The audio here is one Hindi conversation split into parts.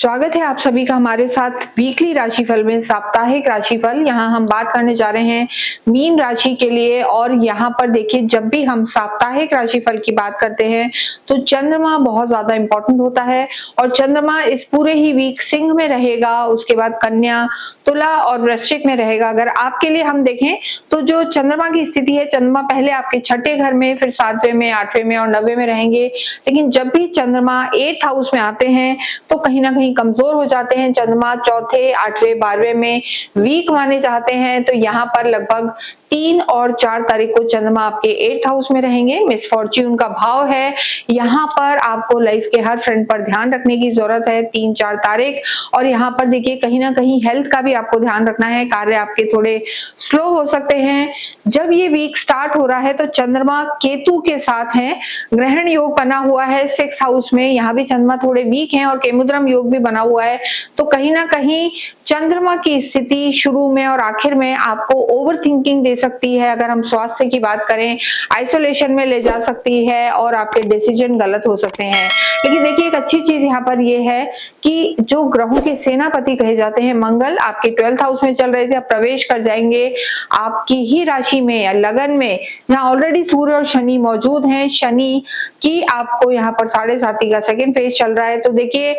स्वागत है आप सभी का हमारे साथ वीकली राशिफल में। साप्ताहिक राशिफल यहाँ हम बात करने जा रहे हैं मीन राशि के लिए। और यहाँ पर देखिए, जब भी हम साप्ताहिक राशिफल की बात करते हैं तो चंद्रमा बहुत ज्यादा इंपॉर्टेंट होता है। और चंद्रमा इस पूरे ही वीक सिंह में रहेगा, उसके बाद कन्या, तुला और वृश्चिक में रहेगा। अगर आपके लिए हम देखें तो जो चंद्रमा की स्थिति है, चंद्रमा पहले आपके छठे घर में, फिर 7वें में, 8वें में और 9वें में रहेंगे। लेकिन जब भी चंद्रमा 8th हाउस में आते हैं तो कहीं ना कहीं कमजोर हो जाते हैं। चंद्रमा चौथे, 8वें, 12वें में वीक माने जाते हैं। तो यहाँ पर लगभग 3 और 4 तारीख को चंद्रमा आपके 8th हाउस में रहेंगे। मिसफॉर्च्यून का भाव है। यहाँ पर आपको लाइफ के हर फ्रंट पर ध्यान रखने की जरूरत है 3-4 तारीख। और यहाँ पर देखिए, कहीं ना कहीं हेल्थ का भी आपको ध्यान रखना है। कार्य आपके थोड़े स्लो हो सकते हैं। जब ये वीक स्टार्ट हो रहा है तो चंद्रमा केतु के साथ है, ग्रहण योग बना हुआ है 6th हाउस में। यहाँ भी चंद्रमा थोड़े वीक हैं और केमुद्रम योग भी बना हुआ है। तो कहीं ना कहीं चंद्रमा की स्थिति शुरू में और आखिर में आपको ओवर थिंकिंग दे सकती है। अगर हम स्वास्थ्य की बात करें, आइसोलेशन में ले जा सकती है और आपके डिसीजन गलत हो सकते हैं। लेकिन देखिए, एक अच्छी चीज यहाँ पर ये है कि जो ग्रहों के सेनापति कहे जाते हैं मंगल, आपके 12th हाउस में चल रहे थे, अब प्रवेश कर जाएंगे आपकी ही राशि में या लगन में, जहाँ ऑलरेडी सूर्य और शनि मौजूद हैं। शनि की आपको यहाँ पर 7.5 का सेकेंड फेज चल रहा है। तो देखिए,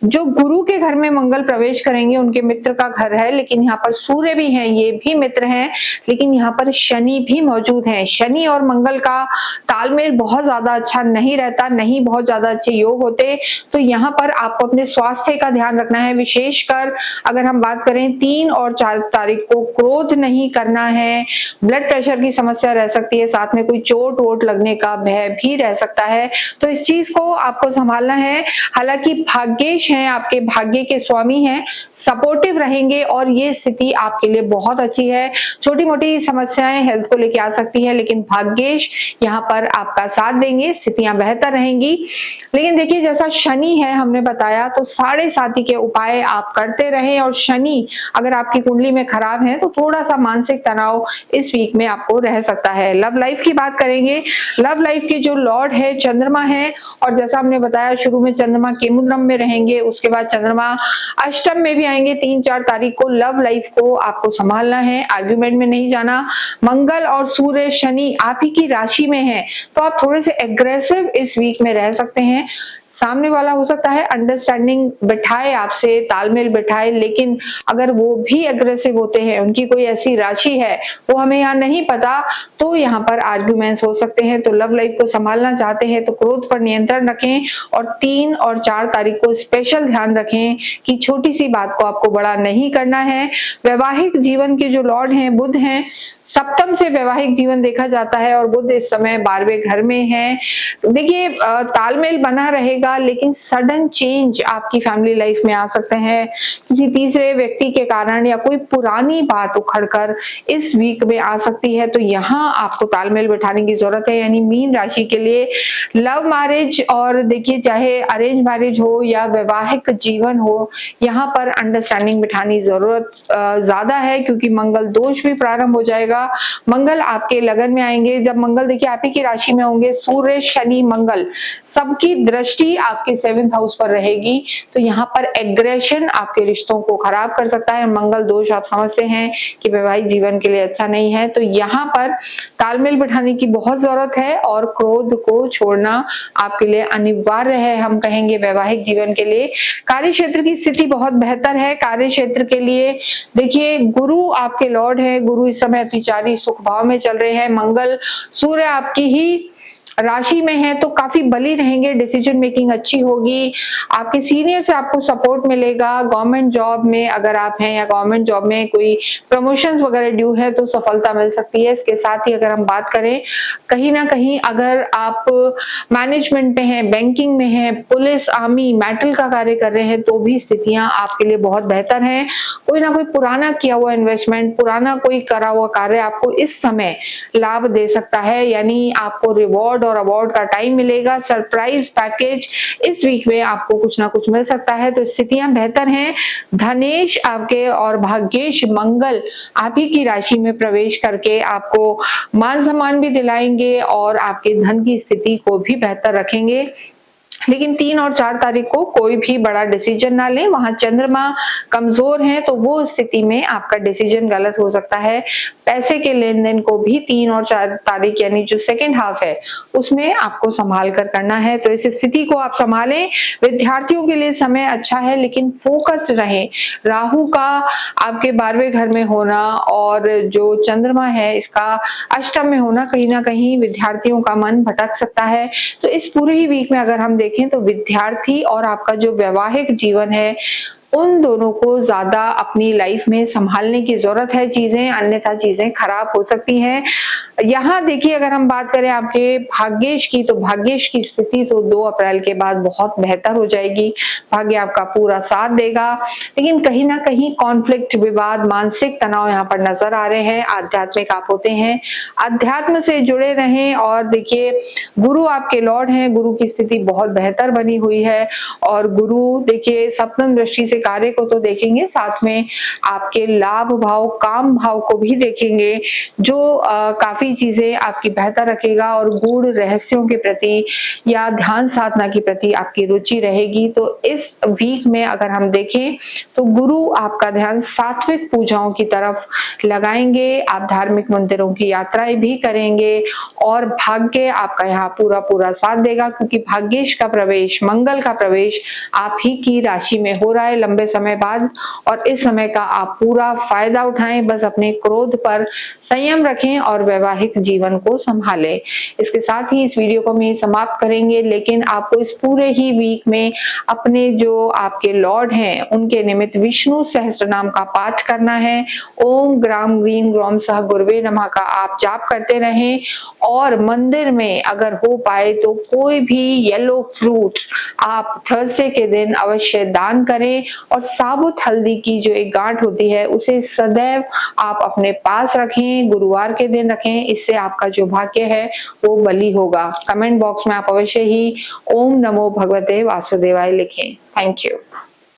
जो गुरु के घर में मंगल प्रवेश करेंगे, उनके मित्र का घर है, लेकिन यहाँ पर सूर्य भी हैं, ये भी मित्र हैं, लेकिन यहाँ पर शनि भी मौजूद हैं। शनि और मंगल का तालमेल बहुत ज्यादा अच्छा नहीं रहता, नहीं बहुत ज्यादा अच्छे योग होते। तो यहाँ पर आपको अपने स्वास्थ्य का ध्यान रखना है। विशेषकर अगर हम बात करें 3 और 4 तारीख को, क्रोध नहीं करना है। ब्लड प्रेशर की समस्या रह सकती है, साथ में कोई चोट वोट लगने का भय भी रह सकता है। तो इस चीज को आपको संभालना है। हालांकि भाग्येश हैं, आपके भाग्य के स्वामी हैं, सपोर्टिव रहेंगे और ये स्थिति आपके लिए बहुत अच्छी है। छोटी मोटी समस्याएं हेल्थ को लेके आ सकती है, लेकिन भाग्येश यहाँ पर आपका साथ देंगे, स्थितियां बेहतर रहेंगी। लेकिन देखिए, जैसा शनि है हमने बताया, तो 7.5 के उपाय आप करते रहें। और शनि अगर आपकी कुंडली में खराब है तो थोड़ा सा मानसिक तनाव इस वीक में आपको रह सकता है। लव लाइफ की बात करेंगे। लव लाइफ के जो लॉर्ड है चंद्रमा है, और जैसा हमने बताया शुरू में चंद्रमा केमुद्रम में रहेंगे, उसके बाद चंद्रमा अष्टम में भी आएंगे 3-4 तारीख को। लव लाइफ को आपको संभालना है, आर्ग्यूमेंट में नहीं जाना। मंगल और सूर्य, शनि आप ही की राशि में है, तो आप थोड़े से एग्रेसिव इस वीक में रह सकते हैं। सामने वाला हो सकता है अंडरस्टैंडिंग बिठाए, आपसे तालमेल बिठाए, लेकिन अगर वो भी एग्रेसिव होते हैं, उनकी कोई ऐसी राशि है वो हमें यहाँ नहीं पता, तो यहाँ पर आर्ग्यूमेंट्स हो सकते हैं। तो लव लाइफ को संभालना चाहते हैं तो क्रोध पर नियंत्रण रखें। और 3 और 4 तारीख को स्पेशल ध्यान रखें कि छोटी सी बात को आपको बड़ा नहीं करना है। वैवाहिक जीवन के जो लॉर्ड हैं बुध हैं, सप्तम से वैवाहिक जीवन देखा जाता है और बुध इस समय 12वें घर में है। देखिए, तालमेल बना रहेगा, लेकिन सडन चेंज आपकी फैमिली लाइफ में आ सकते हैं किसी तीसरे व्यक्ति के कारण, या कोई पुरानी बात उखड़कर इस वीक में आ सकती है। तो यहाँ आपको तालमेल बिठाने की जरूरत है। यानी मीन राशि के लिए लव मैरिज, और देखिए चाहे अरेंज मैरिज हो या वैवाहिक जीवन हो, यहाँ पर अंडरस्टैंडिंग बिठानी जरूरत ज्यादा है, क्योंकि मंगल दोष भी प्रारंभ हो जाएगा। मंगल आपके लगन में आएंगे। जब मंगल देखिए आप ही की राशि में होंगे, सूर्य, शनि, मंगल सबकी दृष्टि आपके 7th हाउस पर रहेगी। तो यहाँ पर एग्रेशन आपके रिश्तों को खराब कर सकता है। मंगल दोष आप समझते हैं कि वैवाहिक जीवन के लिए अच्छा नहीं है। तो यहाँ पर तालमेल बिठाने की बहुत जरूरत है और क्रोध को छोड़ना आपके लिए अनिवार्य है, हम कहेंगे वैवाहिक जीवन के लिए। कार्य क्षेत्र की स्थिति बहुत बेहतर है। कार्य क्षेत्र के लिए देखिए, गुरु आपके लॉर्ड है। गुरु इस समय अतिचारी सुख भाव में चल रहे हैं। मंगल, सूर्य आपकी ही राशि में है, तो काफी बली रहेंगे, डिसीजन मेकिंग अच्छी होगी। आपके सीनियर से आपको सपोर्ट मिलेगा। गवर्नमेंट जॉब में अगर आप हैं या गवर्नमेंट जॉब में कोई प्रमोशंस वगैरह ड्यू है तो सफलता मिल सकती है। इसके साथ ही अगर हम बात करें, कहीं ना कहीं अगर आप मैनेजमेंट में हैं, बैंकिंग में हैं, पुलिस, आर्मी, मेटल का कार्य कर रहे हैं, तो भी स्थितियां आपके लिए बहुत बेहतर हैं। कोई ना कोई पुराना किया हुआ इन्वेस्टमेंट, पुराना कोई करा हुआ कार्य आपको इस समय लाभ दे सकता है। यानी आपको रिवॉर्ड और अवार्ड का टाइम मिलेगा। सरप्राइज पैकेज इस वीक में आपको कुछ ना कुछ मिल सकता है। तो स्थितियां बेहतर हैं। धनेश आपके और भाग्येश मंगल आप ही की राशि में प्रवेश करके आपको मान सम्मान भी दिलाएंगे और आपके धन की स्थिति को भी बेहतर रखेंगे। लेकिन 3 और 4 तारीख को कोई भी बड़ा डिसीजन ना लें, वहां चंद्रमा कमजोर है तो वो स्थिति में आपका डिसीजन गलत हो सकता है। पैसे के लेन देन को भी 3 और 4 तारीख यानी जो सेकेंड हाफ है उसमें आपको संभाल कर करना है, तो इस स्थिति को आप संभालें। विद्यार्थियों के लिए समय अच्छा है लेकिन फोकस्ड रहें। राहु का आपके 12वें घर में होना और जो चंद्रमा है इसका अष्टम में होना कहीं ना कहीं विद्यार्थियों का मन भटक सकता है। तो इस पूरे ही वीक में अगर हम देखें तो विद्यार्थी और आपका जो वैवाहिक जीवन है उन दोनों को ज्यादा अपनी लाइफ में संभालने की जरूरत है चीजें, अन्यथा चीजें खराब हो सकती हैं। यहाँ देखिए अगर हम बात करें आपके भाग्येश की, तो भाग्येश की स्थिति तो 2 अप्रैल के बाद बहुत बेहतर हो जाएगी। भाग्य आपका पूरा साथ देगा, लेकिन कहीं ना कहीं कॉन्फ्लिक्ट, विवाद, मानसिक तनाव यहाँ पर नजर आ रहे हैं। आध्यात्मिक आप होते हैं, अध्यात्म से जुड़े रहें। और देखिए गुरु आपके लॉर्ड हैं, गुरु की स्थिति बहुत बेहतर बनी हुई है और गुरु देखिए सप्तम दृष्टि से कार्य को तो देखेंगे, साथ में आपके लाभ भाव, काम भाव को भी देखेंगे, जो काफी चीजें आपकी बेहतर रखेगा और गूढ़ रहस्यों के प्रति या ध्यान साधना के प्रति आपकी रुचि रहेगी। तो इस वीक में अगर हम देखें तो गुरु आपका ध्यान सात्विक पूजाओं की तरफ लगाएंगे, आप धार्मिक मंदिरों की यात्राएं भी करेंगे और भाग्य आपका यहाँ पूरा पूरा साथ देगा, क्योंकि भाग्येश का प्रवेश, मंगल का प्रवेश आप ही की राशि में हो रहा है लंबे समय बाद, और इस समय का आप पूरा फायदा उठाएं। बस अपने क्रोध पर संयम रखें और वैवाहिक जीवन को संभालें। इसके साथ ही इस वीडियो को हम यहीं समाप्त करेंगे, लेकिन आपको इस पूरे ही वीक में अपने जो आपके लॉर्ड हैं उनके निमित्त विष्णु सहस्त्र नाम का पाठ करना है। ओम ग्राम ग्रीम ग्रौम सह गुरुवे नमः का आप जाप करते रहें और मंदिर में अगर हो पाए तो कोई भी येलो फ्रूट आप थर्सडे के दिन अवश्य दान करें और साबुत हल्दी की जो एक गांठ होती है उसे सदैव आप अपने पास रखें, गुरुवार के दिन रखें। इससे आपका जो भाग्य है वो बली होगा। कमेंट बॉक्स में आप अवश्य ही ओम नमो भगवते वासुदेवाय लिखें। Thank you.